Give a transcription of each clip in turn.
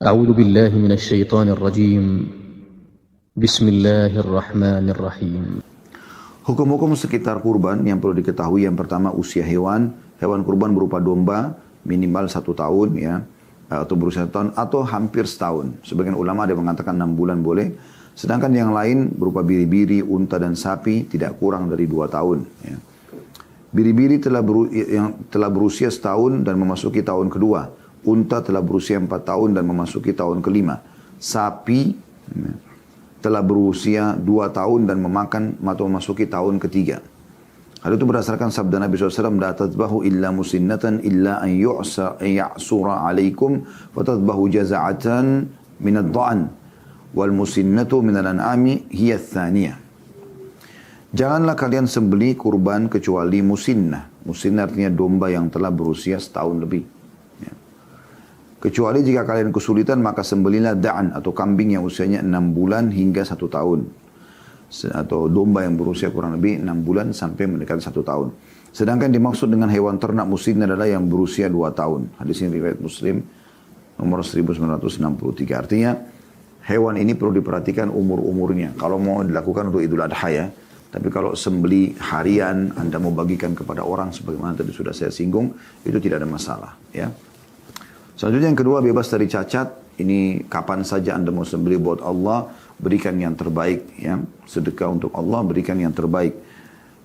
أعوذ بالله من الشيطان الرجيم. بسم الله الرحمن الرحيم. Hukum-hukum sekitar kurban yang perlu diketahui, yang pertama usia hewan. Hewan kurban berupa domba minimal 1 tahun ya, atau berusia 1 tahun atau hampir setahun. Sebagian ulama ada yang mengatakan 6 bulan boleh. Sedangkan yang lain berupa biri-biri, unta dan sapi tidak kurang dari 2 tahun. Ya. Biri-biri yang telah berusia setahun dan memasuki tahun kedua. Unta telah berusia 4 tahun dan memasuki tahun kelima. Sapi telah berusia 2 tahun dan memasuki tahun ketiga. Hal itu berdasarkan sabda Nabi SAW, la tadbahu illa musinnatan illa an ya'sura alaikum wa tadbahu jaza'atan minad dha'an wal musinnatu minal an'ami hiya thaniyah. Janganlah kalian sembeli kurban kecuali musinnah. Musinnah artinya domba yang telah berusia setahun lebih. Ya. Kecuali jika kalian kesulitan, maka sembelilah da'an atau kambing yang usianya 6 bulan hingga 1 tahun. Atau domba yang berusia kurang lebih 6 bulan sampai mendekati 1 tahun. Sedangkan dimaksud dengan hewan ternak musinnah adalah yang berusia 2 tahun. Hadis ini riwayat Muslim nomor 1963. Artinya hewan ini perlu diperhatikan umur-umurnya. Kalau mau dilakukan untuk Idul Adha ya. Tapi kalau sembeli harian, Anda mau bagikan kepada orang sebagaimana tadi sudah saya singgung, itu tidak ada masalah ya. Selanjutnya yang kedua, bebas dari cacat. Ini kapan saja Anda mau sembeli buat Allah, berikan yang terbaik ya. Sedekah untuk Allah, berikan yang terbaik.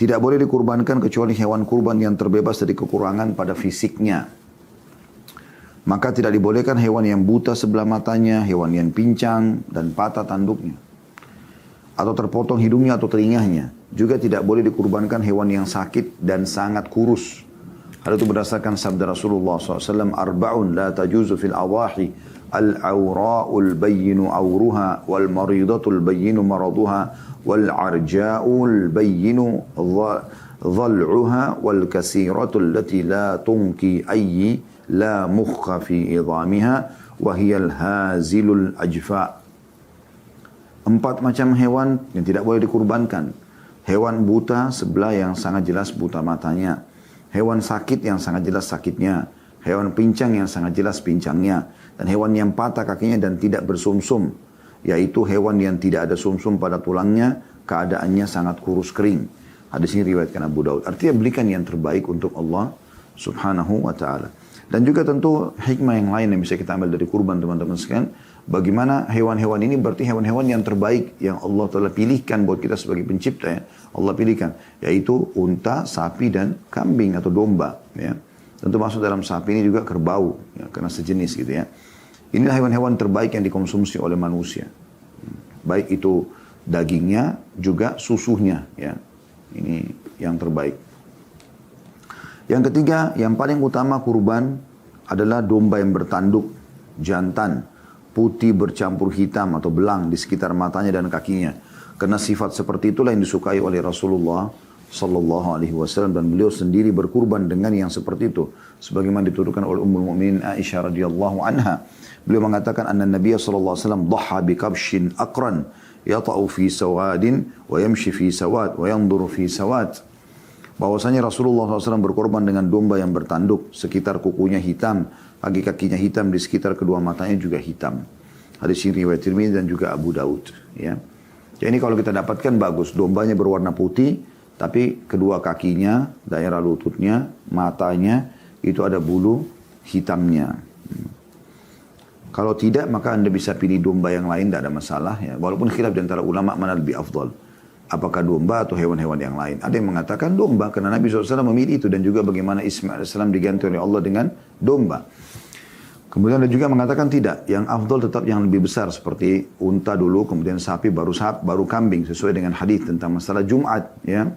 Tidak boleh dikurbankan kecuali hewan kurban yang terbebas dari kekurangan pada fisiknya. Maka tidak dibolehkan hewan yang buta sebelah matanya, hewan yang pincang dan patah tanduknya, atau terpotong hidungnya atau telinganya. Juga tidak boleh dikurbankan hewan yang sakit dan sangat kurus. Hal itu berdasarkan sabda Rasulullah SAW, arba'un la tajuzu fil awahi al-awra'ul bayyinu awruha wal maridatul bayyinu maraduha wal arja'ul bayyinu dhal'uha wal kasiratul lati la tunki ayyi la mukha fi idhamiha wa hiyal hazilul ajfa'. 4 macam hewan yang tidak boleh dikurbankan. Hewan buta sebelah yang sangat jelas buta matanya. Hewan sakit yang sangat jelas sakitnya. Hewan pincang yang sangat jelas pincangnya. Dan hewan yang patah kakinya dan tidak bersumsum. Yaitu hewan yang tidak ada sumsum pada tulangnya. Keadaannya sangat kurus kering. Hadis ini riwayatkan Abu Daud. Artinya berikan yang terbaik untuk Allah subhanahu wa ta'ala. Dan juga tentu hikmah yang lain yang bisa kita ambil dari kurban teman-teman sekalian. Bagaimana hewan-hewan ini berarti hewan-hewan yang terbaik yang Allah telah pilihkan buat kita sebagai pencipta ya. Allah pilihkan. Yaitu unta, sapi dan kambing atau domba ya. Tentu masuk dalam sapi ini juga kerbau ya, karena sejenis gitu ya. Inilah hewan-hewan terbaik yang dikonsumsi oleh manusia. Baik itu dagingnya juga susunya ya. Ini yang terbaik. Yang ketiga, yang paling utama kurban adalah domba yang bertanduk, jantan, putih bercampur hitam atau belang di sekitar matanya dan kakinya. Karena sifat seperti itulah yang disukai oleh Rasulullah sallallahu alaihi wasallam, dan beliau sendiri berkurban dengan yang seperti itu. Sebagaimana dituturkan oleh Ummul Mukminin Aisyah radhiyallahu anha. Beliau mengatakan anna Nabiy sallallahu alaihi wasallam dhaha bi kabshin aqran yata'u fi sawadin wa yamshi fi sawad wa yanzuru fi sawad. Bahwasanya Rasulullah SAW berkorban dengan domba yang bertanduk, sekitar kukunya hitam, kaki kakinya hitam, di sekitar kedua matanya juga hitam. Hadis ini riwayat Tirmidzi dan juga Abu Daud. Ya. Jadi kalau kita dapatkan bagus, dombanya berwarna putih, tapi kedua kakinya, daerah lututnya, matanya itu ada bulu hitamnya. Kalau tidak, maka Anda bisa pilih domba yang lain, tidak ada masalah. Ya. Walaupun khilaf di antara ulama mana lebih afdal. Apakah domba atau hewan-hewan yang lain. Ada yang mengatakan domba karena Nabi SAW memilih itu. Dan juga bagaimana Ismail AS diganti oleh Allah dengan domba. Kemudian ada juga mengatakan tidak. Yang afdal tetap yang lebih besar. Seperti unta dulu, kemudian sapi, baru kambing. Sesuai dengan hadis tentang masalah Jumat. Ya.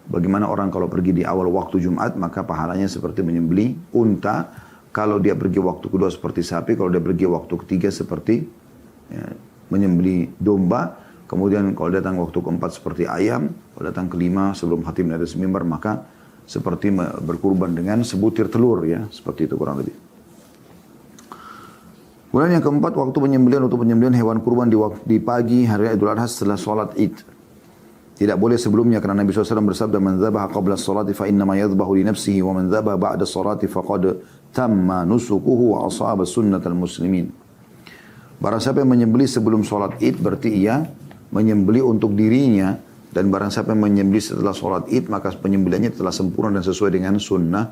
Bagaimana orang kalau pergi di awal waktu Jumat, maka pahalanya seperti menyembeli unta. Kalau dia pergi waktu kedua seperti sapi. Kalau dia pergi waktu ketiga seperti ya, menyembeli domba. Kemudian kalau datang waktu keempat seperti ayam, kalau datang kelima sebelum khatib ada semimbar, maka seperti berkurban dengan sebutir telur ya, seperti itu kurang lebih. Kemudian yang keempat, waktu penyembelihan untuk penyembelihan hewan kurban di pagi hari Idul Adha setelah sholat Id. Tidak boleh sebelumnya karena Nabi SAW bersabda, "Man dzabaha qabla as-salati fa innama yadhbahu li nafsihi wa man dzabaha ba'da as-salati faqad tamma nusukuhu wa asaba sunnatal muslimin." Barang siapa yang menyembelih sebelum sholat id berarti ia menyembelih untuk dirinya. Dan barang siapa yang menyembelih setelah sholat id maka penyembelihannya telah sempurna dan sesuai dengan sunnah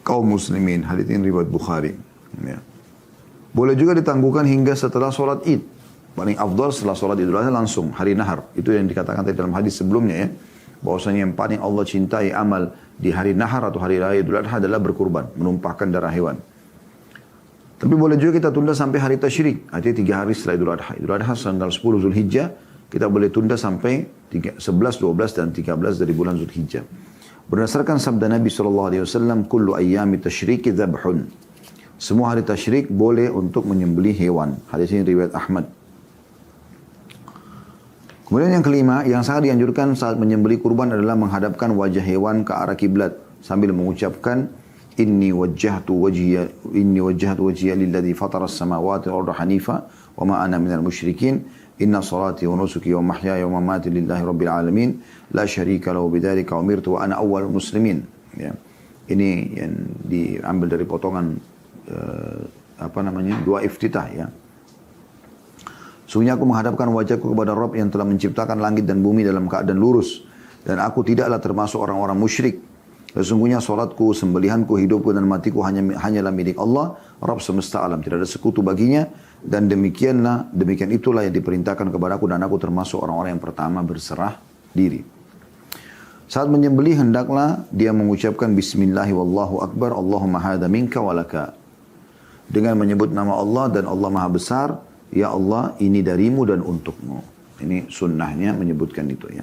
kaum muslimin. Hadits ini riwayat Bukhari. Ya. Boleh juga ditangguhkan hingga setelah sholat id. Paling afdal setelah sholat idul adha langsung hari nahar. Itu yang dikatakan tadi dalam hadis sebelumnya ya. Bahwasanya yang paling Allah cintai amal di hari nahar atau hari raya idul adha adalah berkurban. Menumpahkan darah hewan. Tapi boleh juga kita tunda sampai hari tasyrik. Artinya 3 hari setelah idul adha. Idul adha tanggal 10 Zulhijjah. Kita boleh tunda sampai 11, 12 dan 13 dari bulan Zulhijjah. Berdasarkan sabda Nabi SAW, kullu ayyami tasyriki dzabhun. Semua hari tasyrik boleh untuk menyembelih hewan. Hadis ini riwayat Ahmad. Kemudian yang kelima, yang sangat dianjurkan saat menyembelih kurban adalah menghadapkan wajah hewan ke arah kiblat sambil mengucapkan inni wajjahtu wajhiya lilladzi fatara as-samawati wal arda hanifa wa ma ana minal musyrikin. Inna salati wa nusuki wa mahyaya wa mamati lillahi rabbil alamin la syarika lahu bidzalika umirtu wa ana awwalul muslimin. Ya. Ini yang diambil dari potongan doa iftitah ya. Sungguhnya aku menghadapkan wajahku kepada Rabb yang telah menciptakan langit dan bumi dalam keadaan lurus dan aku tidaklah termasuk orang-orang musyrik. Sesungguhnya salatku, sembelihanku, hidupku dan matiku hanyalah milik Allah, Rabb semesta alam. Tidak ada sekutu baginya dan demikian itulah yang diperintahkan kepadaku dan aku termasuk orang-orang yang pertama berserah diri. Saat menyembelih hendaklah dia mengucapkan bismillah wallahu akbar, Allahumma hadza minka walaka. Dengan menyebut nama Allah dan Allah Maha Besar, ya Allah ini darimu dan untukmu. Ini sunnahnya menyebutkan itu ya.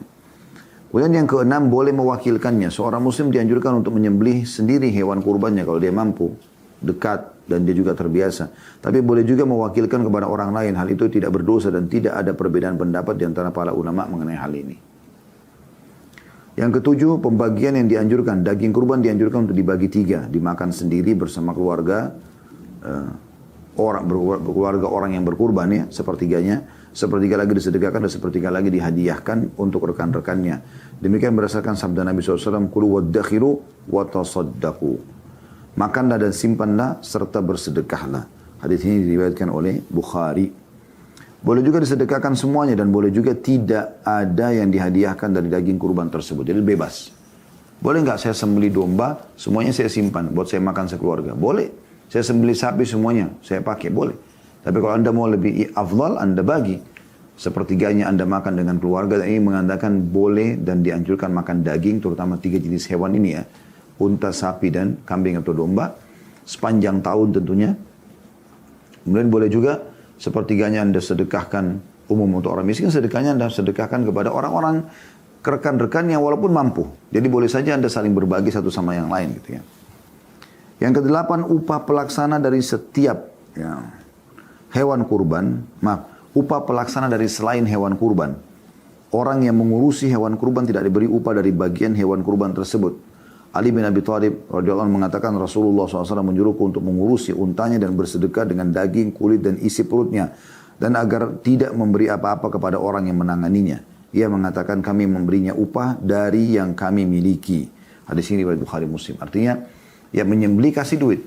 Kemudian yang keenam, boleh mewakilkannya. Seorang muslim dianjurkan untuk menyembelih sendiri hewan kurbannya kalau dia mampu, dekat, dan dia juga terbiasa. Tapi boleh juga mewakilkan kepada orang lain. Hal itu tidak berdosa dan tidak ada perbedaan pendapat di antara para ulama mengenai hal ini. Yang ketujuh, pembagian yang dianjurkan. Daging kurban dianjurkan untuk dibagi 3. Dimakan sendiri bersama keluarga, keluarga orang yang berkurban ya, sepertiganya. Sepertiga lagi disedekahkan dan sepertiga lagi dihadiahkan untuk rekan-rekannya. Demikian berdasarkan sabda Nabi SAW, kulu waddakhiru wa tasaddaqu. Makanlah dan simpanlah serta bersedekahlah. Hadis ini diriwayatkan oleh Bukhari. Boleh juga disedekahkan semuanya dan boleh juga tidak ada yang dihadiahkan dari daging kurban tersebut. Jadi bebas. Boleh nggak saya sembelih domba, semuanya saya simpan buat saya makan sekeluarga? Boleh. Saya sembelih sapi semuanya, saya pakai, boleh. Tapi kalau anda mau lebih afdal, anda bagi. Sepertiganya anda makan dengan keluarga. Dan ini mengatakan boleh dan dianjurkan makan daging, terutama 3 jenis hewan ini ya. Unta, sapi, dan kambing atau domba. Sepanjang tahun tentunya. Kemudian boleh juga sepertiganya anda sedekahkan umum untuk orang miskin. Sedekahnya anda sedekahkan kepada orang-orang rekan-rekan yang walaupun mampu. Jadi boleh saja anda saling berbagi satu sama yang lain gitu ya. Yang kedelapan, upah pelaksana dari setiap hewan kurban, upah pelaksana dari selain hewan kurban. Orang yang mengurusi hewan kurban tidak diberi upah dari bagian hewan kurban tersebut. Ali bin Abi Thalib radhiyallahu anhu mengatakan Rasulullah SAW menyuruhku untuk mengurusi untanya dan bersedekah dengan daging, kulit dan isi perutnya. Dan agar tidak memberi apa-apa kepada orang yang menanganinya. Ia mengatakan kami memberinya upah dari yang kami miliki. Hadis ini riwayat Bukhari Muslim. Artinya, ya menyembelih kasih duit.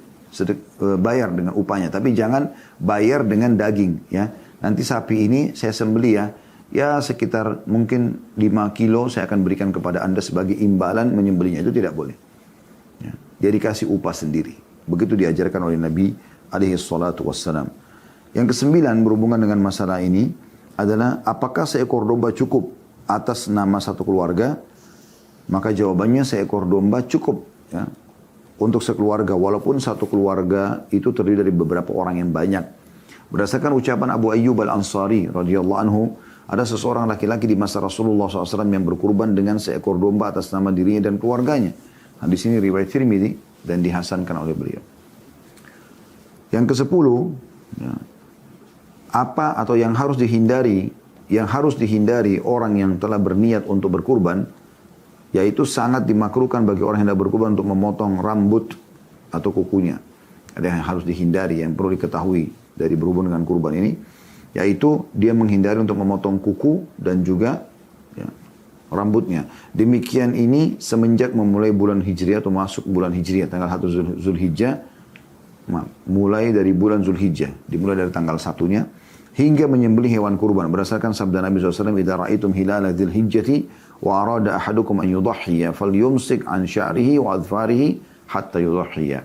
Bayar dengan upahnya, tapi jangan bayar dengan daging ya. Nanti sapi ini saya sembelih ya sekitar mungkin 5 kilo saya akan berikan kepada anda sebagai imbalan menyembelihnya, itu tidak boleh ya. Dia dikasih upah sendiri. Begitu diajarkan oleh Nabi alaihi salatu wassalam. Yang kesembilan berhubungan dengan masalah ini adalah apakah seekor domba cukup atas nama satu keluarga? Maka jawabannya seekor domba cukup ya. Untuk sekeluarga, walaupun satu keluarga itu terdiri dari beberapa orang yang banyak. Berdasarkan ucapan Abu Ayyub Al-Ansari radhiyallahu anhu, ada seseorang laki-laki di masa Rasulullah SAW yang berkurban dengan seekor domba atas nama dirinya dan keluarganya. Hadis ini riwayat Tirmidzi dan dihasankan oleh beliau. Yang ke-10, ya, apa atau yang harus dihindari orang yang telah berniat untuk berkurban, yaitu sangat dimakruhkan bagi orang yang hendak berkurban untuk memotong rambut atau kukunya. Ada yang harus dihindari, yang perlu diketahui dari berhubungan dengan kurban ini, yaitu dia menghindari untuk memotong kuku dan juga ya, rambutnya. Demikian ini semenjak memulai bulan Hijriah atau masuk bulan Hijriah, tanggal 1 Zulhijjah, mulai dari bulan Zulhijjah, dimulai dari tanggal 1-nya, hingga menyembelih hewan kurban. Berdasarkan sabda Nabi SAW, "Idza ra'aitum hilala dzilhijjati wa arada ahadukum an yudhhiya falyumsik an sya'rihi wa adfarihi hatta yudhhiya."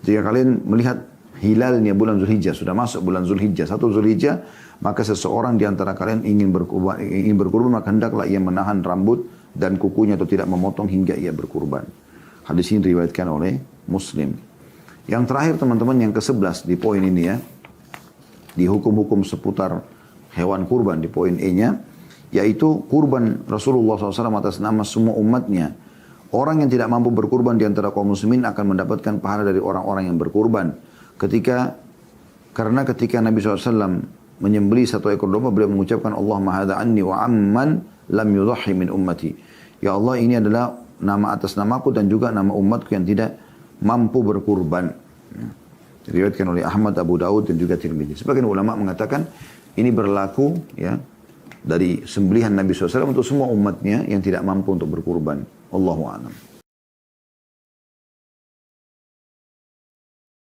Jika kalian melihat hilalnya bulan Zulhijjah, sudah masuk bulan Zulhijjah, 1 Zulhijjah, maka seseorang di antara kalian ingin berkurban, maka hendaklah ia menahan rambut dan kukunya atau tidak memotong hingga ia berkurban. Hadis ini diriwayatkan oleh Muslim. Yang terakhir teman-teman, yang ke-11 di poin ini ya, di hukum-hukum seputar hewan kurban di poin E-nya, yaitu kurban Rasulullah SAW atas nama semua umatnya. Orang yang tidak mampu berkurban di antara kaum muslimin akan mendapatkan pahala dari orang-orang yang berkurban. Karena ketika Nabi SAW menyembelih 1 ekor domba, beliau mengucapkan, Allahumma hadha anni wa amman lam yudhahi min ummati. Ya Allah, ini adalah nama atas namaku dan juga nama umatku yang tidak mampu berkurban. Diriwayatkan oleh Ahmad, Abu Daud dan juga Tirmidzi. Sebagian ulama mengatakan ini berlaku ya dari sembelihan Nabi SAW untuk semua umatnya yang tidak mampu untuk berkurban. Allahu a'lam.